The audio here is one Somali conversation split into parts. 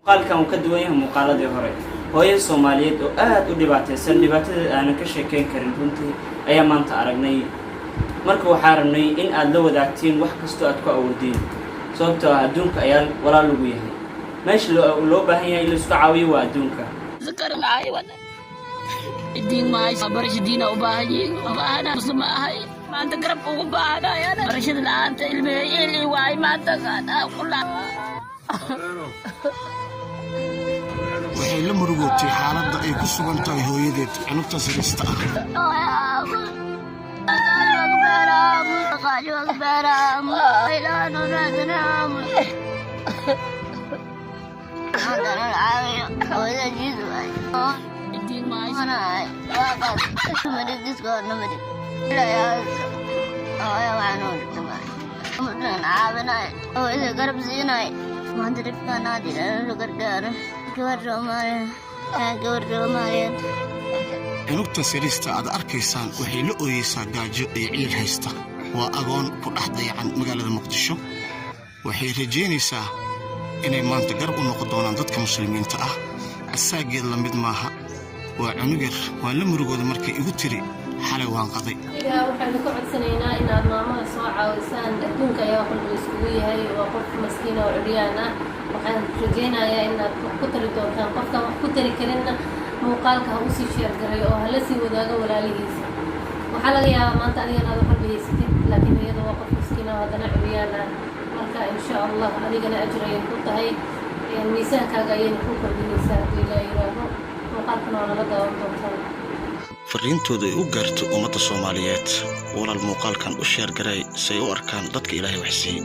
muuqaalkan uu ka duwan yahay muuqaaladii hore. hooyo Soomaaliyeed oo aad u dhibaataysan dhibaatada aan ka sheekeyn karin runtii ayaa maanta aragnay. marka waxaan rabnay in aad la wadaagtiin wax kasto aad ku awoodeen sababtoo ah adduunka ayaa walaal ugu yahay. meesha loo baahan yahay in la isku caawiyo waa adduunka. الدين ما برش الدين أو باهي أنا مسلم هاي ما أنت قرب وباهنا يا أنا برشد الآن تلمي اللي واي ما أنت أنا كلها waxay la murugotay xaaladda ay ku sugan tahay hooyadeed cunugta sirista الدين ما أنا مريض ديسكور نمري لا يا يا وعنون كمان عابنا هو إذا قرب زيناي ما أدري أنا دي لو قرقار cunugta sirista aad arkaysaan waxay la ooyeysaa gaajo iyo ciil haysta. waa agoon ku dhex dayacan magaalada Muqdisho. waxay rajeynaysaa inay maanta garab u noqon doonaan dadka muslimiinta ah. asaageed la mid maaha. waa cunug yar waa la murugooda markay igu tiri xalay waan qaday. waxaan ku codsanaynaa inaad maamada soo caawisaan. adduunka ayaa qolba iskugu yahay waa qof maskiin oo curyaan ah. waxaan rajaynayaa inaad ku tari doontaan qofkan wax ku tari karinna muuqaalka ha usii sheergaray oo hala sii wadaago walaalihiisa. waxaa laga yaabaa maanta adiga inaad qalbi haysatid laakiin iyada waa qof maskiin oo haddana curyaan ah. marka insha allah adigana ajir ayay ku tahay miisaankaaga ayayna ku kordhinaysaa haddii ilaa yiraaho muuqaalkana waa nala daawan doontaan. fariintooda ay u gaarto ummadda Soomaaliyeed walaal muuqaalkan u sheergaray say u arkaan dadka Ilaahay wax siiyay.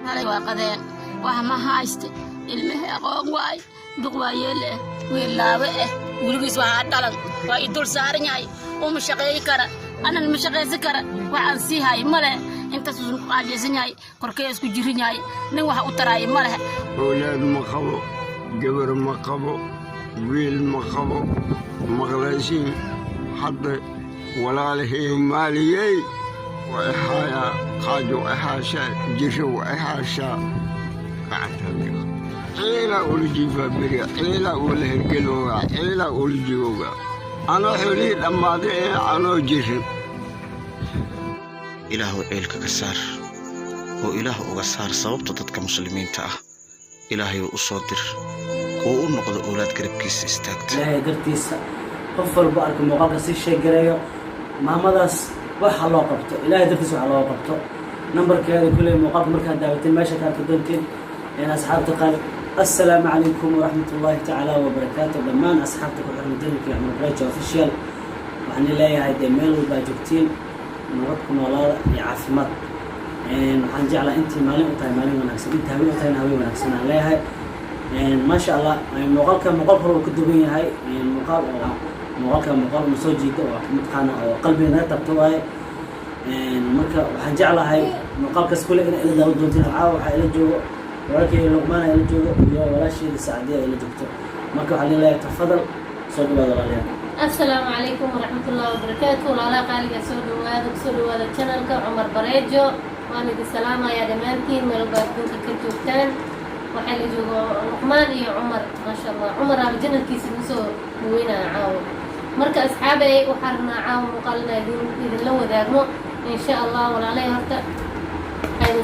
halay waa qadeen wax ma hayste ilmaha aqoon waay duq waa yeele wiilaabe wiligiis waa dhalan waa idul saaran yahay oo ma shaqeey kara ana ma shaqeeysan kara waxaan sii hay male inta soo qaajaysan yahay korkay isku jirin yahay nin wax u taraay male. أولاد مقبو جبر مقبو ويل مقبو مغلسين حد ولا له ماليي وإحايا قاجو إحاشا جشو إحاشا أعتبر عيلة أولجي فبري عيلة أوله القلوة عيلة أولجيوغا أنا حليد أما دي أنا جشن ilaahu ceelka ka saar oo ilaahu uga saar sababta dadka muslimiinta ah. ilaahay u soo dir oo u noqdo awlaad garabkiisa istaagta. ilaahay dartiisa qof walba arka muuqaalka si sheegareeyo maamadaas waxa loo qabto ilaahay dartiisa waxa loo qabto. nambarkeeda kulay muuqaalka markaad daawateen meesha ka arki doonteen in asxaabta qaal assalaamu calaykum waraxmatullaahi tacaala wabarakaatuh. dhammaan asxaabta ku xiran janalka Cumar Bareejo official waxaan leeyahay dee meel walba joogtiin nabad ku noolaada iyo caafimaad. waxaan jeclaa intii maalin u tahay maalin wanaagsan inta haween u tahayna haween wanaagsan aan leeyahay. maasha allah muuqaalka hore uu ka duwan yahay muuqaalka ma soo jiida oo midqaana oo qalbiga naga tabto waaye. marka waxaan jeclahay muuqaalkaas kule in ila daawan doontiin. caawa waxaa ila joogo walaalkay Luqmaan ila joogo iyo walaasheeda Saacadiya ila joogto. marka waxaan leeyahay tafadal soo dhawaada walaalayaal. السلام عليكم ورحمة الله وبركاته. ولا قال يا سودو هذا القناة عمر بريجو. وأنا بالسلامة يا دمانتين ملباتون كنتوكتان وحل جو لقمان يا عمر ما شاء الله. عمر على جنة كيس بوسو وينا عاون مركز أصحابي وحرنا عاون وقالنا إذا لو ذاقمو إن شاء الله ولا عليه هرتا. أيضا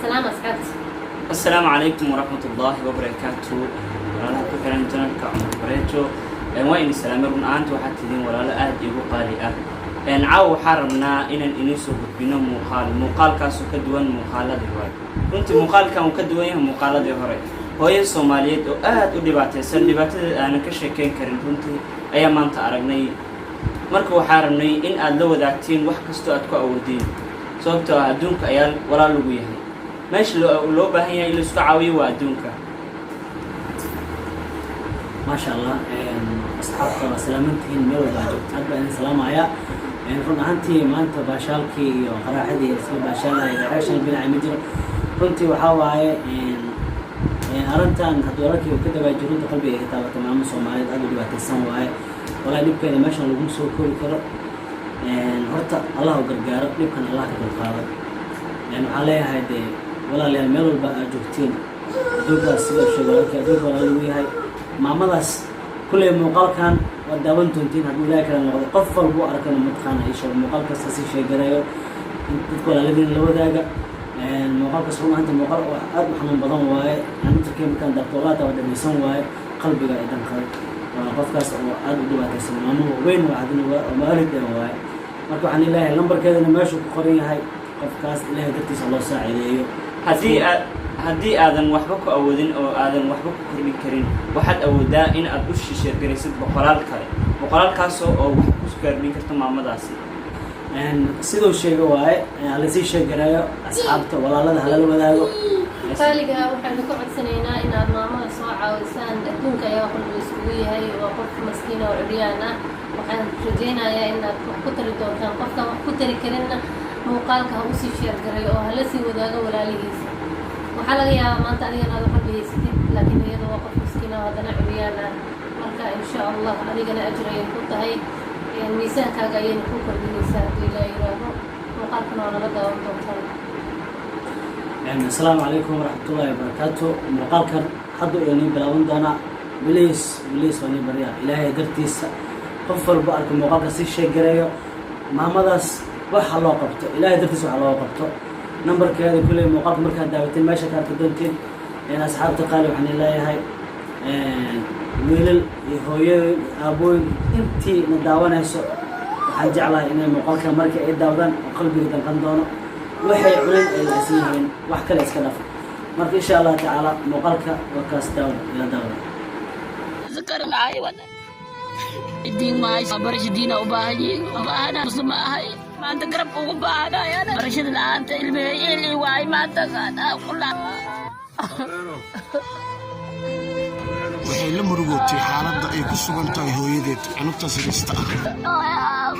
سلام أصحابتي. السلام عليكم ورحمة الله وبركاته. ولا كفران جنالك عمر بريجو وين السلام رون أنت وحتى دين ولا لا أهدي وقالي caaw waxaan rabnaa inaan idin soo gudbino muuqaalkaas oo ka duwan muuqaaladii hore. runtii muuqaalkan uu ka duwan yahay muuqaaladii hore. hooyo Soomaaliyeed oo aad u dhibaataysan dhibaatada aan ka sheekeyn karin runtii ayaa maanta aragnay. marka waxaan rabnay in aad la wadaagtiin wax kasto aad ku awoodeen sababtoo ah adduunka ayaa walaal ugu yahay. meesha loo baahan yahay in la isku caawiyo waa adduunka. maasha allah asxaabta salaamantiin meel walba joogtaan baan salaamaya. run ahaantii maanta baashaalkii iyo qaraaxadii isla baashaalaya reaction binaca ma jiro. runtii waxaa waaye arrintan haddii wararkii uu ka dabaajiyo runta qalbiga ka taabatay maamo Soomaaliyeed aad u dhibaataysan waaye. walaa dhibkeeda meeshan lagu soo koobi karo. horta allah u gargaaro dhibkan allah ka dulqaado. waxaan leeyahay dee walaalayaal meel walba aad joogtiin adduunkaas sida u sheegay walaalkii adduunka walaal lagu yahay maamadaas kulley muuqaalkan waa daawan doontiin hadduu ilaahay kala noqdo qof walba u arkana mataqaana ii sheego muuqaalkasta sii sheegareeyo dadka walaaladiina la wadaaga muuqaalkaas run ahaanta muuqaal oo aad u xanuun badan waaye antarkii markaan daabtoolaata waa dhammaysan waaye qalbiga ay danqaday waa qofkaas oo aad u dhibaataysan maamo weyn waa adina oo maalid waaye marka waxaan ilaahay lambarkeedana meeshuu ku qoran yahay qofkaas ilaahay dartiisa loo saacideeyo haddii aadan waxba ku awoodin oo aadan waxba ku kordhin karin waxaad awoodaa in aad u sheergaraysid boqolaal kale boqolaalkaasoo oo wax ku gaardhin karto maamadaasi siduu sheega waaye lasii sheegareeyo asxaabta walaalada halala wadaago qaaliga waxaynu ka codsanaynaa inaad maamada soo caawisaan adduunka ayaa qolba iskugu yahay waa qof maskiin oo curyaan ah waxaan rajaynayaa inaad wax ku tari doontaan qofkaan wax ku tari karinna muuqaalka ha usii sheergaray oo hala sii wadaago walaalihiisa waxaa laga yaabaa maanta adigana aad waxba haysatid laakiin iyada waa qof maskiina oo haddana curyaan ah marka insha allah adigana ajir ayay ku tahay miisaankaaga ayayna ku kordhinaysaa haddii ilaa yiraaho muuqaalkana waa nala daawan doontaan السلام عليكم ورحمة الله وبركاته مقالكن حدو يعني بلاون دونا بليس وني بريا إلهي درتيس قفل بارك مقالك سي شيء جريو ما مداس waxa loo qabto ilaahay dartiis waxa loo qabto numberkeeda kulay muuqaalka markaan daawatin meesha ka doontiin in asxaabta qaali waxaan leeyahay wiilal iyo hooyooyin aabooyin intii na daawanayso waxaan jeclahay inay muuqaalka markii ay daawadaan qalbiga danqan doono waxay cuneen ay laasiyihiin wax kale iska dhaf marka insha Allah taala muuqaalka waa kaas daawada ila daawada ذكرنا عيوان الدين ما برش الدين وباهنا مسلمة ما أنت قرب وباهنا يا أنا برشد الآن تلمي اللي واي ما تقانا كلها waxay la murugootay xaaladda ay ku sugan tahay hooyadeed cunugta sirista ah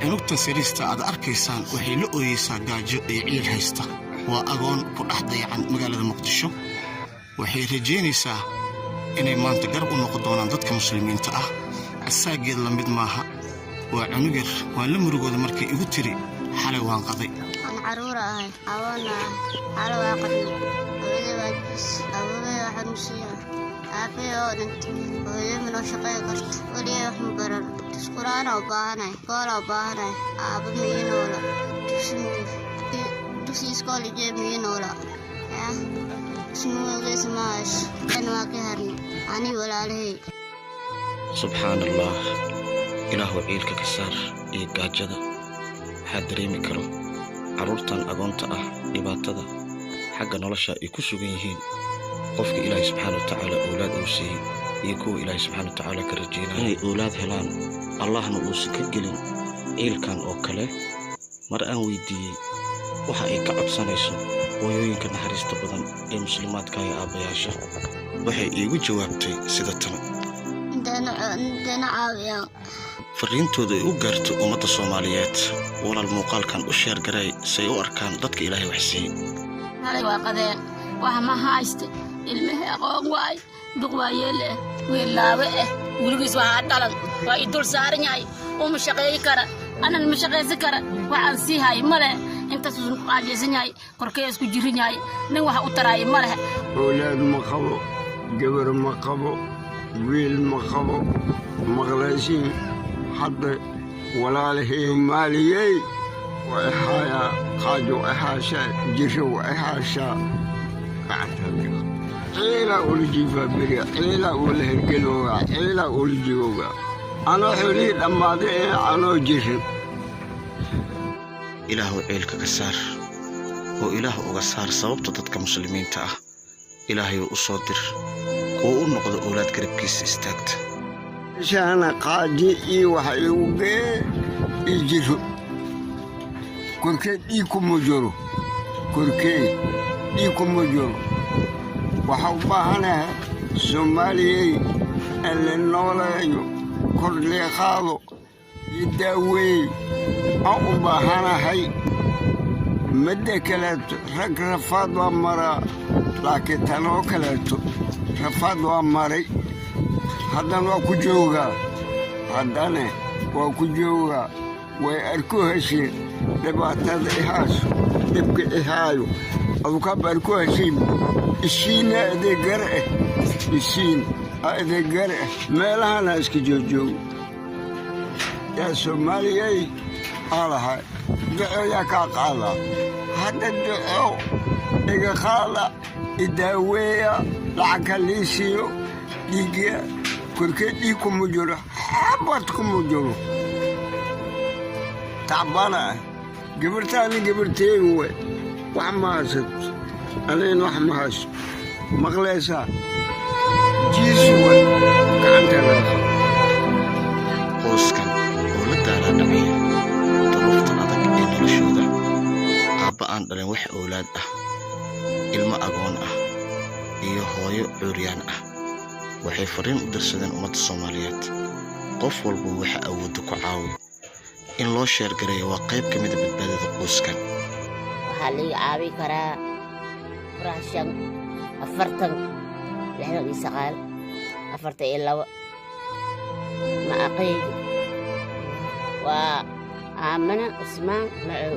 cunugta sirista aad arkaysaan waxay la ooyeysaa gaajo iyo ciil haysta waa agoon ku dhex dayacan magaalada muqdisho waxay rajaynaysaa inay maanta garab u noqon doonaan dadka muslimiinta ah asaageed la mid maaha waa cunug yar waan la murugooda markay igu tiri xalay waan qaday caruura ahay awoona xalay waa qaday hooyadii waa jis awoogay waxaa musiiba aabbahay oo dhintay hooyadii minoo shaqay karta weligay wax ma baran isquraana u baahanay goola u baahanay aabba mii noola dugsi iskool ijee mii noola ismuugeysa maahays kan waa ka harnay ani walaalahey subxaan allah ilaahu ciilka ka saar iyo gaajada waxaa dareemi karo carruurtan agoonta ah dhibaatada xagga nolosha ay ku sugan yihiin qofka ilaahay subxaana wa tacaala awlaad uu siiyey iyo kuwa ilaahay subxaana wa tacaala ka rajaynaya inay awlaad helaan allahna uusan ka gelin ciilkan oo kale mar aan weydiiyey waxa ay ka codsanayso hooyooyinka naxariista badan ee muslimaadka iyo aabbayaasha waxay iigu jawaabtay sida tan fariintooda ay u gaarto ummadda Soomaaliyeed walaal muuqaalkan u sheer garay say u arkaan dadka ilaahay wax siiyey halay waa qadeen waxa ma hayste ilmaha aqoon waay duq waa yeelay weelaawe wiligiis waa dhalan waa idul saaran yahay oo ma shaqeey kara anan ma shaqeysan kara waxaan sii hay male inta soo qaajeysan yahay korkees ku jirin yahay nin waxa u taraay male awlaad ma qabo gabar ma qabo wiil ma qabo maqlaashin hadda walaalahey maaliyey وإحايا قاجو إحاشا جيشو إحاشا عيلا أولجيفا بريا عيلا أولهجلوغا عيلا أولجيوغا أنا حريد أما دي أنا جيشو إله عيلك كسار وإله أغسار صوبت ضدك مسلمين تاه إلهي أصدر وأنقض أولاد كربكيس استاكت شانا قاجي إي وحيوغي إيجيشو كوركي إيكم مجورو كوركي إيكم مجورو وحوباهنا soomaaliyey alle nooleeyo kor lee qaado ii daaweey aan u baahanahay midda kaleeto rag rafaad waa maraa laakiin tanoo kaleeto rafaad waa maray haddana waa ku joogaa way arku hesheen dhibaatada ihaaso dhibka ihaayo adukaaba arku hesheen ishiina adeegar meelahana iska joojoogo yaa soomaaliyey aa lahay duco yaa kaa qaadaa hadda duco iga qaada idaaweeya lacagka lii siiyo dhiigya korkee dhiig kuma jiro xabad kuma jiro tacbana gabartaani gabarteegu we wax ma haysato aniin wax ma hayso maqlaysaa jiisu we gacanteeda qoyskan oo la daalaa dhacaya duruufta adag ee noloshooda aabba aan dhalin wax owlaad ah ilmo agoon ah iyo hooyo cuuryaan ah waxay fariin u dirsadeen ummadda Soomaaliyeed qof walba waxa awoodda ku caawiyo in loo sheergareeyo waa qayb ka mid ah badbaadada qoyskan waxaa laga caawi karaa furaashan 42 ma aqeyd waa aamana usmaan macow